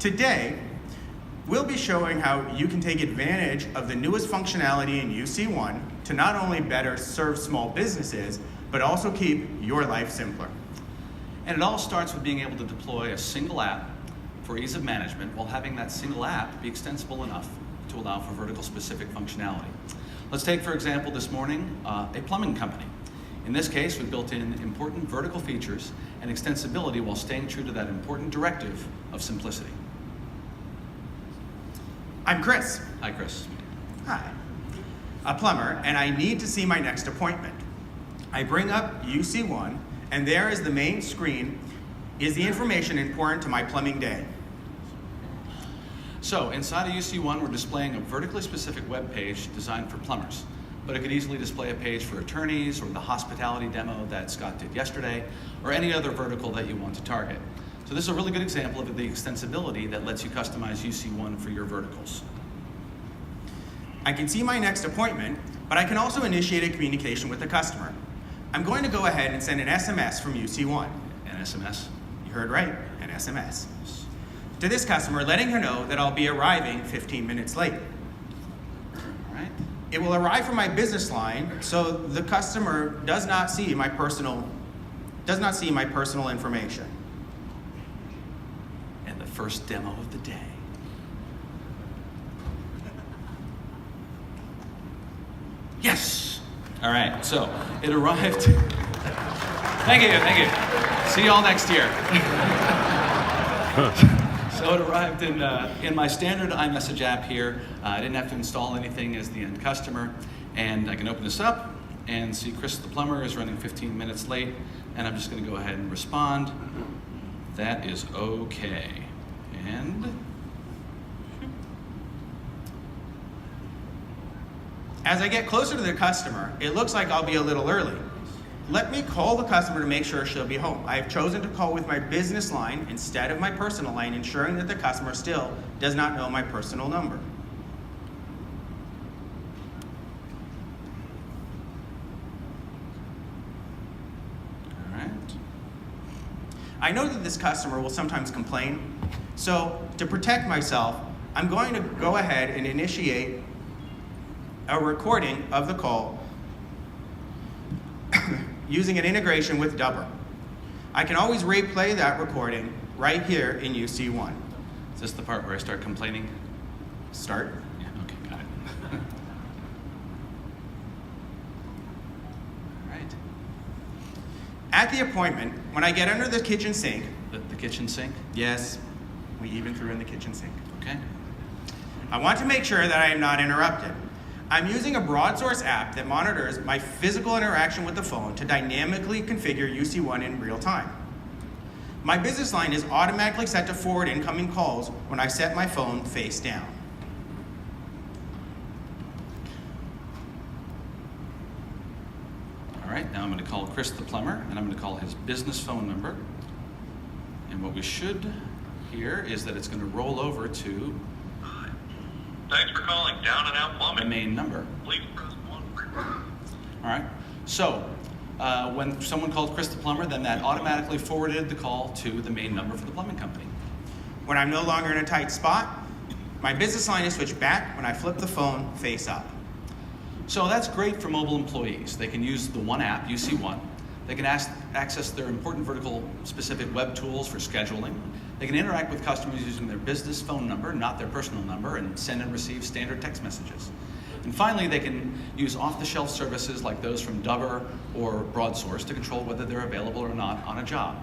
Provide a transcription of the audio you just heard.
Today, we'll be showing how you can take advantage of the newest functionality in UC1 to not only better serve small businesses, but also keep your life simpler. And it all starts with being able to deploy a single app for ease of management while having that single app be extensible enough to allow for vertical specific functionality. Let's take, for example, this morning, a plumbing company. In this case, we built in important vertical features and extensibility while staying true to that important directive of simplicity. I'm Chris. Hi, Chris. Hi. A plumber, and I need to see my next appointment. I bring up UC1, and there is the main screen. Is the information important to my plumbing day? So inside of UC1, we're displaying a vertically specific web page designed for plumbers, but it could easily display a page for attorneys or the hospitality demo that Scott did yesterday, or any other vertical that you want to target. So this is a really good example of the extensibility that lets you customize UC1 for your verticals. I can see my next appointment, but I can also initiate a communication with the customer. I'm going to go ahead and send an SMS from UC1. An SMS? You heard right, an SMS. To this customer, letting her know that I'll be arriving 15 minutes late. All right. It will arrive from my business line, so the customer does not see my personal information. And the first demo of the day. Yes. All right. So it arrived. Thank you. See you all next year. So it arrived in my standard iMessage app here. I didn't have to install anything as the end customer. And I can open this up and see Chris the plumber is running 15 minutes late. And I'm just going to go ahead and respond. That is okay. And as I get closer to the customer, it looks like I'll be a little early. Let me call the customer to make sure she'll be home. I have chosen to call with my business line instead of my personal line, ensuring that the customer still does not know my personal number. all right. I know that this customer will sometimes complain, so to protect myself, I'm going to go ahead and initiate a recording of the call using an integration with Dubber. I can always replay that recording right here in UC1. Is this the part where I start complaining? Start. Yeah, okay, got it. All right. At the appointment, when I get under the kitchen sink, The kitchen sink? yes, we even threw in the kitchen sink. Okay. I want to make sure that I am not interrupted. I'm using a BroadSource app that monitors my physical interaction with the phone to dynamically configure UC1 in real time. My business line is automatically set to forward incoming calls when I set my phone face down. All right, now I'm going to call Chris the plumber, and I'm going to call his business phone number. And what we should hear is that it's going to roll over to Thanks for calling Down and Out the Plumbing. main number. Please press 1 for All right, so when someone called Chris the plumber, then that automatically forwarded the call to the main number for the plumbing company. When I'm no longer in a tight spot, my business line is switched back when I flip the phone face up. So that's great for mobile employees. They can use the one app, UC1. They can access their important vertical specific web tools for scheduling. They can interact with customers using their business phone number, not their personal number, and send and receive standard text messages. And finally, they can use off-the-shelf services like those from Dubber or BroadSource to control whether they're available or not on a job.